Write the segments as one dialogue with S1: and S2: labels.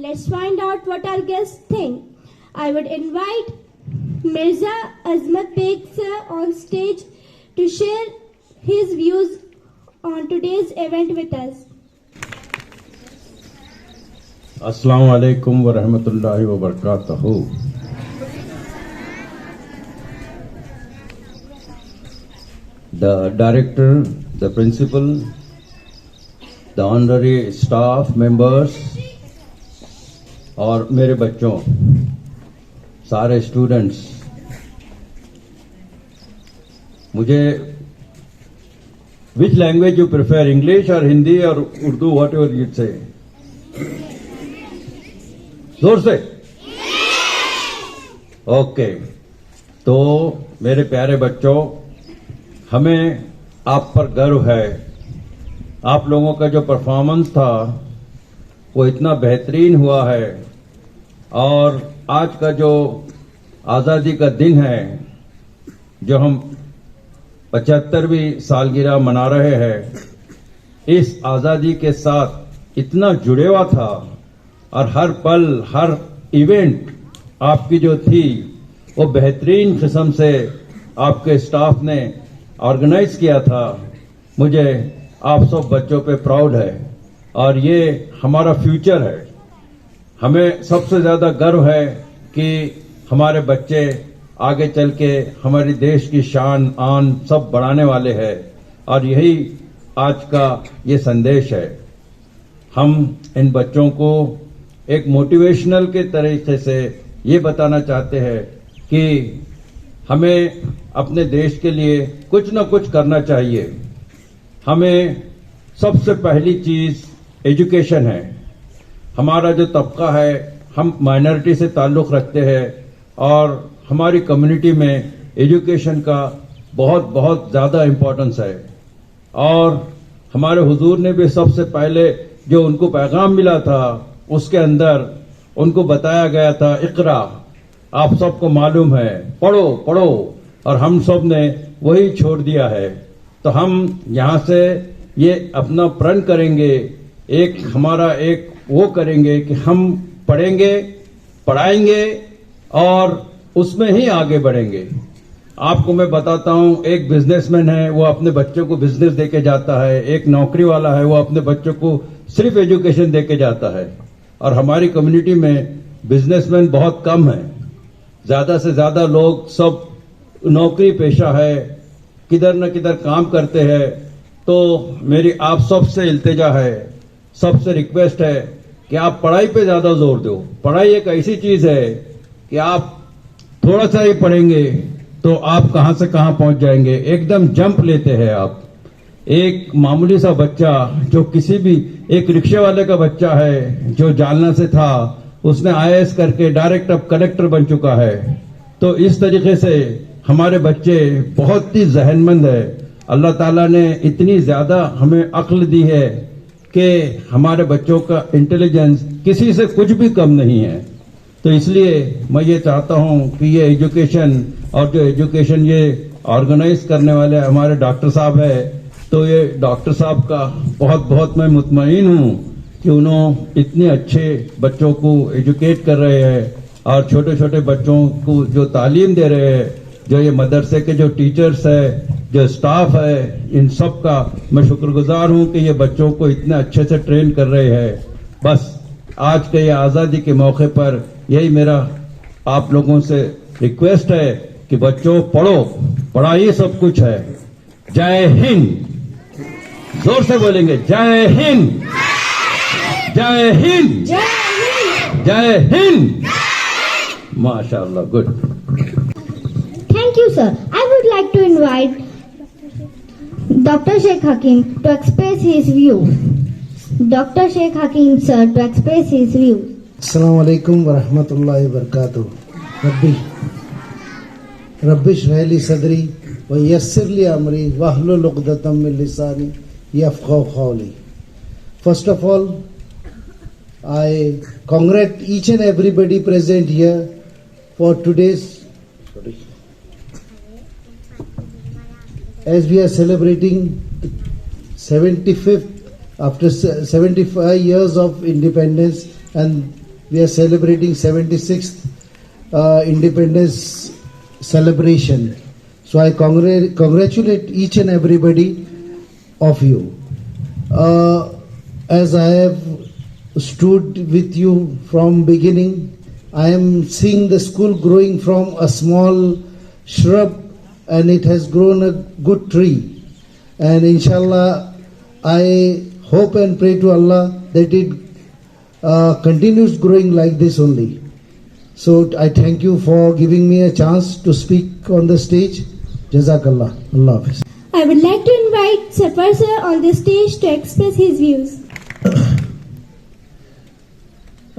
S1: let's find out what our guests think. I would invite Mirza Azmat Beg sir on stage to share his views on today's event with us.
S2: Assalamu alaikum wa rahmatullahi wa barakatuhu. The director, the principal, the honorary staff members और मेरे बच्चों, सारे students, मुझे which language you prefer, English or Hindi or Urdu, whatever you say? जोर से okay. तो मेरे प्यारे बच्चों, हमें आप पर गर्व है। आप लोगों का जो परफॉर्मेंस था वो इतना बेहतरीन हुआ है, और आज का जो आज़ादी का दिन है, जो हम 75वीं सालगिरह मना रहे हैं, इस आज़ादी के साथ इतना जुड़े हुआ था, और हर पल हर इवेंट आपकी जो थी वो बेहतरीन किस्म से आपके स्टाफ ने ऑर्गेनाइज किया था। मुझे आप सब बच्चों पे प्राउड है, और ये हमारा फ्यूचर है। हमें सबसे ज्यादा गर्व है कि हमारे बच्चे आगे चल के हमारे देश की शान आन सब बढ़ाने वाले हैं, और यही आज का ये संदेश है। हम इन बच्चों को एक मोटिवेशनल के तरीके से ये बताना चाहते हैं कि हमें अपने देश के लिए कुछ न कुछ करना चाहिए। हमें सबसे पहली चीज एजुकेशन है। हमारा जो तबका है, हम माइनॉरिटी से ताल्लुक रखते हैं, और हमारी कम्युनिटी में एजुकेशन का बहुत बहुत ज्यादा इम्पोर्टेंस है। और हमारे हुजूर ने भी सबसे पहले जो उनको पैगाम मिला था, उसके अंदर उनको बताया गया था, इकरा, आप सबको मालूम है, पढ़ो पढ़ो, और हम सब ने वही छोड़ दिया है। तो हम यहां से ये अपना प्रण करेंगे, एक हमारा एक वो करेंगे कि हम पढ़ेंगे, पढ़ाएंगे और उसमें ही आगे बढ़ेंगे। आपको मैं बताता हूं, एक बिजनेसमैन है, वो अपने बच्चों को बिजनेस देके जाता है। एक नौकरी वाला है, वो अपने बच्चों को सिर्फ एजुकेशन देके जाता है। और हमारी कम्युनिटी में बिजनेसमैन बहुत कम है। ज्यादा से ज्यादा लोग सब नौकरी पेशा है, किधर न किधर काम करते हैं। तो मेरी आप सबसे इल्तिजा है, सबसे रिक्वेस्ट है कि आप पढ़ाई पे ज्यादा जोर दो। पढ़ाई एक ऐसी चीज है कि आप थोड़ा सा ही पढ़ेंगे तो आप कहां से कहां पहुंच जाएंगे, एकदम जंप लेते हैं आप। एक मामूली सा बच्चा जो किसी भी, एक रिक्शे वाले का बच्चा है जो जालना से था, उसने आईएएस करके डायरेक्ट अब कलेक्टर बन चुका है। तो इस तरीके से हमारे बच्चे बहुत ही जहनमंद है। अल्लाह ताला ने इतनी ज्यादा हमें अक्ल दी है कि हमारे बच्चों का इंटेलिजेंस किसी से कुछ भी कम नहीं है। तो इसलिए मैं ये चाहता हूं कि ये एजुकेशन, और जो एजुकेशन ये ऑर्गेनाइज करने वाले हमारे डॉक्टर साहब है, तो ये डॉक्टर साहब का बहुत बहुत मैं मुतमईन हूं कि उन्होंने इतने अच्छे बच्चों को एजुकेट कर रहे हैं, और छोटे छोटे बच्चों को जो तालीम दे रहे हैं, जो ये मदरसे के जो टीचर्स है, जो स्टाफ है, इन सब का मैं शुक्रगुजार हूं कि ये बच्चों को इतने अच्छे से ट्रेन कर रहे हैं। बस आज के ये आजादी के मौके पर यही मेरा आप लोगों से रिक्वेस्ट है कि बच्चों पढ़ो, पढ़ाई सब कुछ है। जय हिंद, जोर से बोलेंगे, जय हिंद, जय हिंद, जय हिंद। माशाअल्लाह, good.
S1: Thank you, sir. I would like to invite Dr. Sheikh Hakim to express his view. Dr. Sheikh Hakim, sir, to express his view.
S3: Assalamu alaikum wa rahmatullahi wa barakatuh. Rabbi shrah li sadri wa yassir li amri wahlul 'uqdatam min lisani yafqahu qawli. First of all, I congratulate each and everybody present here for today's, as we are celebrating 75th after 75 years of independence, and we are celebrating 76th independence celebration. So I congratulate each and everybody of you. As I have stood with you from beginning, I am seeing the school growing from a small shrub and it has grown a good tree. And inshallah, I hope and pray to Allah that it continues growing like this only. So I thank you for giving me a chance to speak on the stage. Jazakallah. Allah Hafiz.
S1: I would like to invite Safar sir on the stage to express his views.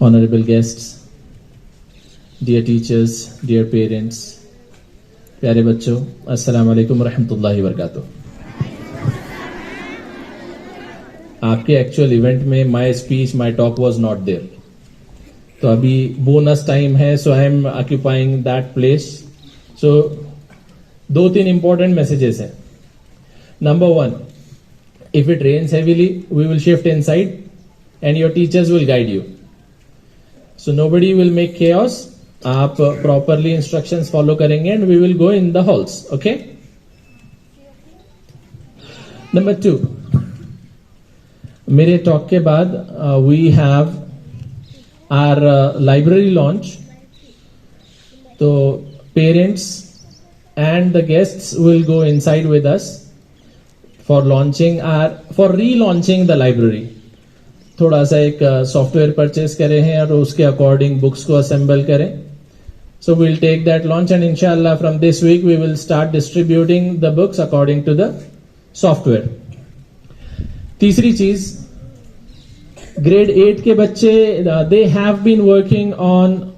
S4: Honorable guests, dear teachers, dear parents, प्यारे बच्चों, अस्सलाम वालेकुम रहमतुल्लाहि व बरकातुहू. आपके actual event में my speech, my talk was not there. तो अभी बोनस टाइम है, so I am occupying that place. So 2-3 important messages हैं. Number 1, if it rains heavily, we will shift inside and your teachers will guide you. So nobody will make chaos. आप properly instructions follow करेंगे and we will go in the halls. Okay? Number 2, मेरे talk के बाद we have our library launch. तो parents and the guests will go inside with us for relaunching the library. थोड़ा सा एक software purchase करे हैं और उसके अकॉर्डिंग बुक्स को असेंबल करें. So we'll take that launch and inshallah from this week we will start distributing the books according to the software. तीसरी चीज, grade 8 के बच्चे they have been working on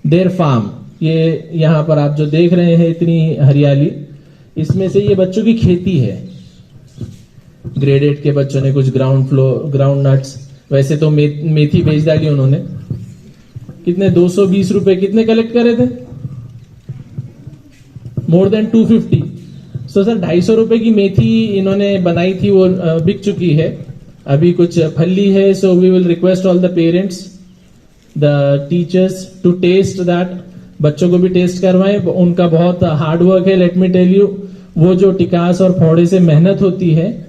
S4: their farm. ये यहाँ पर आप जो देख रहे हैं इतनी हरियाली, इसमें से ये बच्चों की खेती है. ग्रेड 8 के बच्चों ने कुछ ग्राउंड नट्स, वैसे तो मेथी बेच डाली उन्होंने. कितने 220 रुपए कितने कलेक्ट करे थे? More than 250. सो सर 250 रुपए की मेथी इन्होंने बनाई थी, वो बिक चुकी है. अभी कुछ फली है. So we will request all the parents, the teachers to test that. बच्चों को भी टेस्ट करवाएं. उनका बहुत हार्ड वर्क है. लेट मी टेल यू, वो जो टिकास और फोड़े से मेहनत होती है,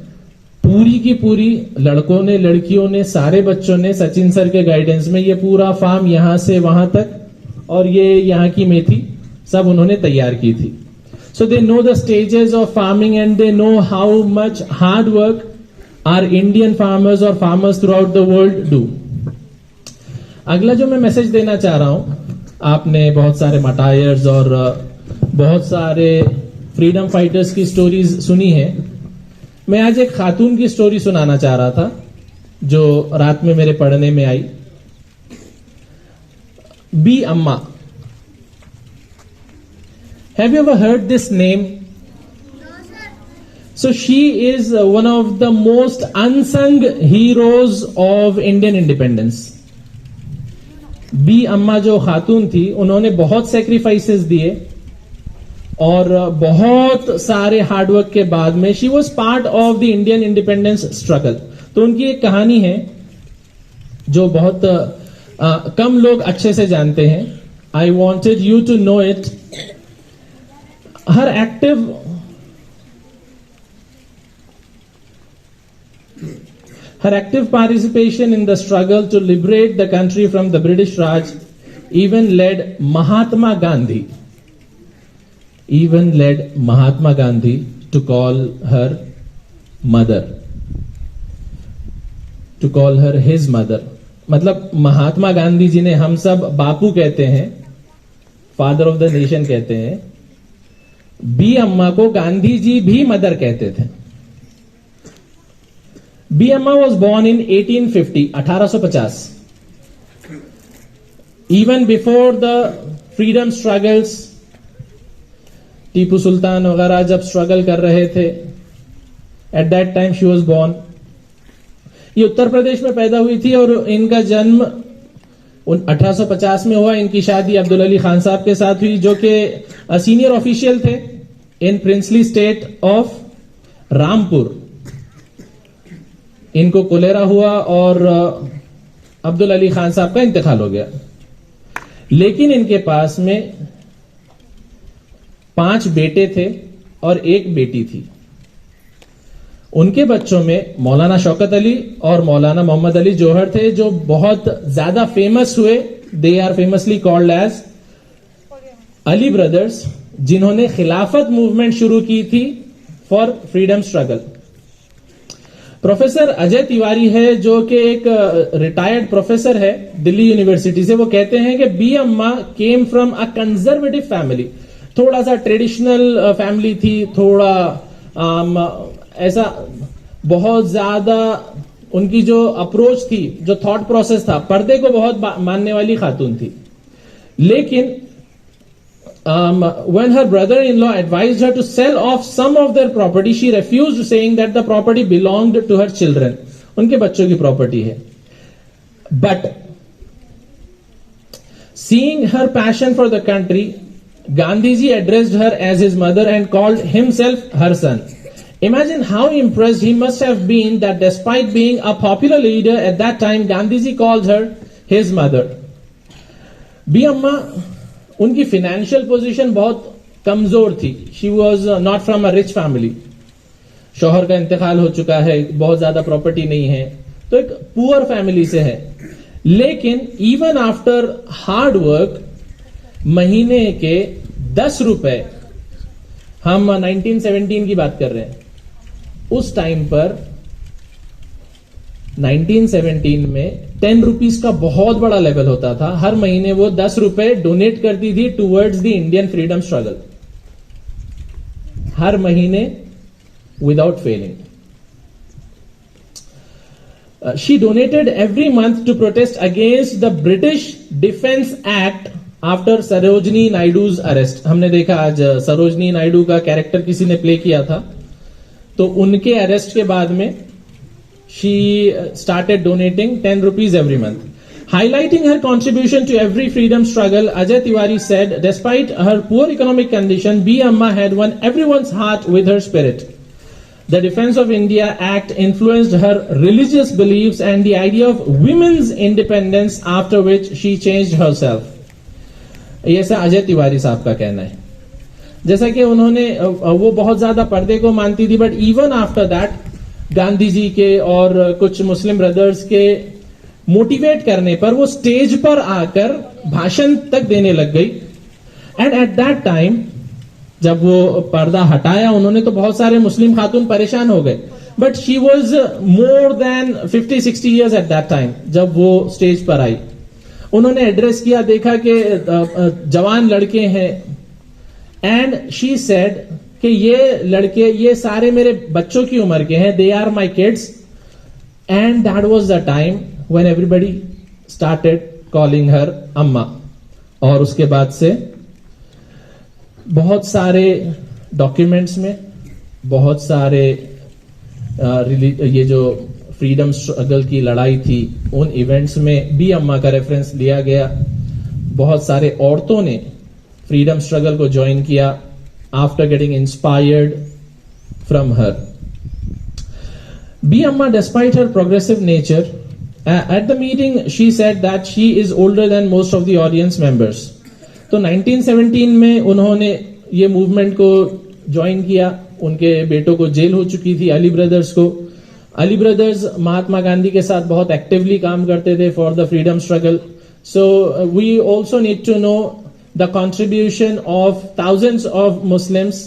S4: पूरी की पूरी लड़कों ने, लड़कियों ने, सारे बच्चों ने सचिन सर के गाइडेंस में ये पूरा फार्म यहां से वहां तक और ये यहाँ की मेथी सब उन्होंने तैयार की थी. So they know the stages of farming and they know how much hard work are Indian farmers और farmers throughout the world do. अगला जो मैं मैसेज देना चाह रहा हूं, आपने बहुत सारे मटायर्स और बहुत सारे फ्रीडम फाइटर्स की स्टोरीज सुनी है. मैं आज एक खातून की स्टोरी सुनाना चाह रहा था जो रात में मेरे पढ़ने में आई. बी अम्मा. Have you ever heard this name? So she is one of the most unsung heroes of Indian independence. Bi Amma जो खातून थी, उन्होंने बहुत सेक्रीफाइसेस दिए और बहुत सारे हार्डवर्क के बाद में she was part of the Indian independence struggle. तो उनकी एक कहानी है जो बहुत कम लोग अच्छे से जानते हैं. I wanted you to know it. Her active participation in the struggle to liberate the country from the British Raj even led Mahatma Gandhi to call her mother, to call her his mother. मतलब महात्मा गांधी जी ने हम सब बापू कहते हैं, father of the nation कहते हैं. B अम्मा को गांधी जी भी मदर कहते थे. Bi Amma was born in 1850. Even before the freedom struggles, Tipu Sultan वगैरह जब स्ट्रगल कर रहे थे, at that time she was born. ये उत्तर प्रदेश में पैदा हुई थी और इनका जन्म 1850 में हुआ इनकी शादी अब्दुल अली खान साहब के साथ हुई, जो कि सीनियर ऑफिशियल थे इन प्रिंसली स्टेट ऑफ रामपुर। इनको कोलेरा हुआ और अब्दुल अली खान साहब का इंतकाल हो गया। लेकिन इनके पास में 5 बेटे थे और 1 बेटी थी। उनके बच्चों में मौलाना शौकत अली और मौलाना मोहम्मद अली जौहर थे, जो बहुत ज्यादा फेमस हुए। They are famously called as Ali brothers, जिन्होंने खिलाफत मूवमेंट शुरू की थी for freedom struggle. Professor Ajay Tiwari है, जो कि एक रिटायर्ड प्रोफेसर है दिल्ली यूनिवर्सिटी से। वो कहते हैं कि बी अम्मा came from a conservative family, थोड़ा सा ट्रेडिशनल फैमिली थी, थोड़ा ऐसा बहुत ज्यादा उनकी जो अप्रोच थी, जो थॉट प्रोसेस था, पर्दे को बहुत मानने वाली खातून थी। लेकिन when her brother-in-law advised her to sell off some of their property, she refused, saying that the property belonged to her children. उनके बच्चों की प्रॉपर्टी है। But seeing her passion for the country, Gandhiji addressed her as his mother and called himself her son. Imagine how impressed he must have been that despite being a popular leader at that time, Gandhiji called her his mother. Bi Amma उनकी financial position बहुत कमजोर थी। She was not from a rich family. शौहर का इंतकाल हो चुका है, बहुत ज्यादा प्रॉपर्टी नहीं है, तो एक पुअर फैमिली से है। लेकिन इवन आफ्टर हार्ड वर्क, महीने के 10 रुपए, हम 1917 की बात कर रहे हैं, उस टाइम पर 1917 में 10 रुपीज का बहुत बड़ा लेवल होता था। हर महीने वो 10 रुपए डोनेट करती थी towards the Indian freedom struggle, हर महीने without failing. She donated every month to protest against the British Defence Act after Sarojini Naidu's arrest. हमने देखा आज सरोजनी नायडू का कैरेक्टर किसी ने प्ले किया था, तो उनके अरेस्ट के बाद में she started donating 10 rupees every month. Highlighting her contribution to every freedom struggle, Ajay Tiwari said, despite her poor economic condition, B. Amma had won everyone's heart with her spirit. The Defense of India Act influenced her religious beliefs and the idea of women's independence, after which she changed herself. ये ऐसा अजय तिवारी साहब का कहना है। जैसा कि उन्होंने वो बहुत ज्यादा पर्दे को मानती थी, but even after that Gandhi ji के और कुछ मुस्लिम ब्रदर्स के मोटिवेट करने पर वो स्टेज पर आकर भाषण तक देने लग गई। एंड एट दैट टाइम जब वो पर्दा हटाया उन्होंने, तो बहुत सारे मुस्लिम खातून परेशान हो गए। But she was more than 50-60 years eight that time. जब वो स्टेज पर आई, उन्होंने एड्रेस किया, देखा कि जवान लड़के हैं, एंड शी सेड कि ये लड़के, ये सारे मेरे बच्चों की उम्र के हैं, they are my kids. And that was the time when everybody started calling her Amma. और उसके बाद से बहुत सारे डॉक्यूमेंट्स में, बहुत सारे ये जो फ्रीडम स्ट्रगल की लड़ाई थी, उन इवेंट्स में भी अम्मा का रेफरेंस लिया गया। बहुत सारे औरतों ने फ्रीडम स्ट्रगल को ज्वाइन किया after getting inspired from her. B. Amma, despite her progressive nature, at the meeting she said that she is older than most of the audience members. तो 1917 में उन्होंने ये मूवमेंट को ज्वाइन किया। उनके बेटों को जेल हो चुकी थी, अली ब्रदर्स को। अली ब्रदर्स महात्मा गांधी के साथ बहुत एक्टिवली काम करते थे for the freedom struggle. So we also need to know the contribution of thousands of Muslims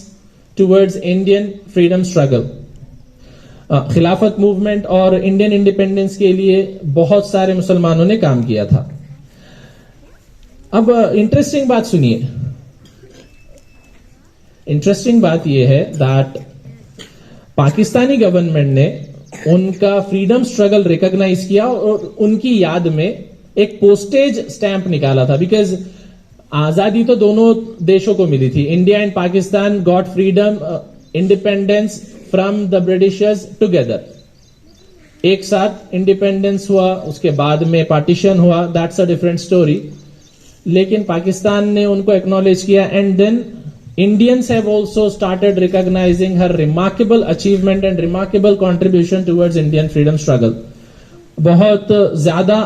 S4: towards Indian freedom struggle. खिलाफत मूवमेंट और इंडियन इंडिपेंडेंस के लिए बहुत सारे मुसलमानों ने काम किया था। अब इंटरेस्टिंग बात सुनिए। इंटरेस्टिंग बात यह है दैट पाकिस्तानी गवर्नमेंट ने उनका फ्रीडम स्ट्रगल रिकॉग्नाइज किया और उनकी याद में एक पोस्टेज स्टैंप निकाला था। बिकॉज आजादी तो दोनों देशों को मिली थी। India and Pakistan got freedom independence from the Britishers together. एक साथ इंडिपेंडेंस हुआ, उसके बाद में पार्टीशन हुआ, दैट्स अ डिफरेंट स्टोरी. लेकिन पाकिस्तान ने उनको एक्नॉलेज किया and then Indians have also started recognizing her remarkable achievement and remarkable contribution towards Indian freedom struggle. बहुत ज्यादा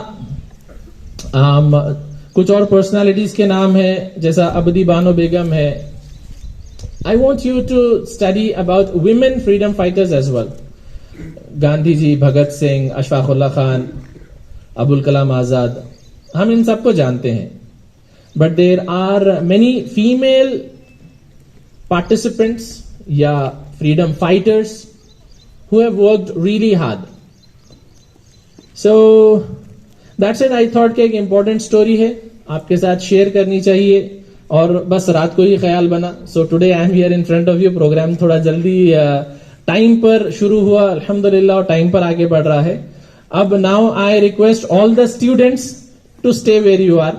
S4: कुछ और पर्सनालिटीज के नाम है, जैसा अबदी बानो बेगम है. I want you to study about women freedom fighters as well. Gandhi ji, Bhagat Singh, Ashfaqulla Khan, Abul Kalam Azad, हम इन सबको जानते हैं. But there are many female participants या freedom fighters who have worked really hard. So that's it. I thought कि एक important story है, आपके साथ शेयर करनी चाहिए और बस रात को ही ख्याल बना. So today I am here in front of you. Programme थोड़ा जल्दी टाइम पर शुरू हुआ अल्हम्दुलिल्लाह और टाइम पर आगे बढ़ रहा है. अब now I request all the students to stay where you are.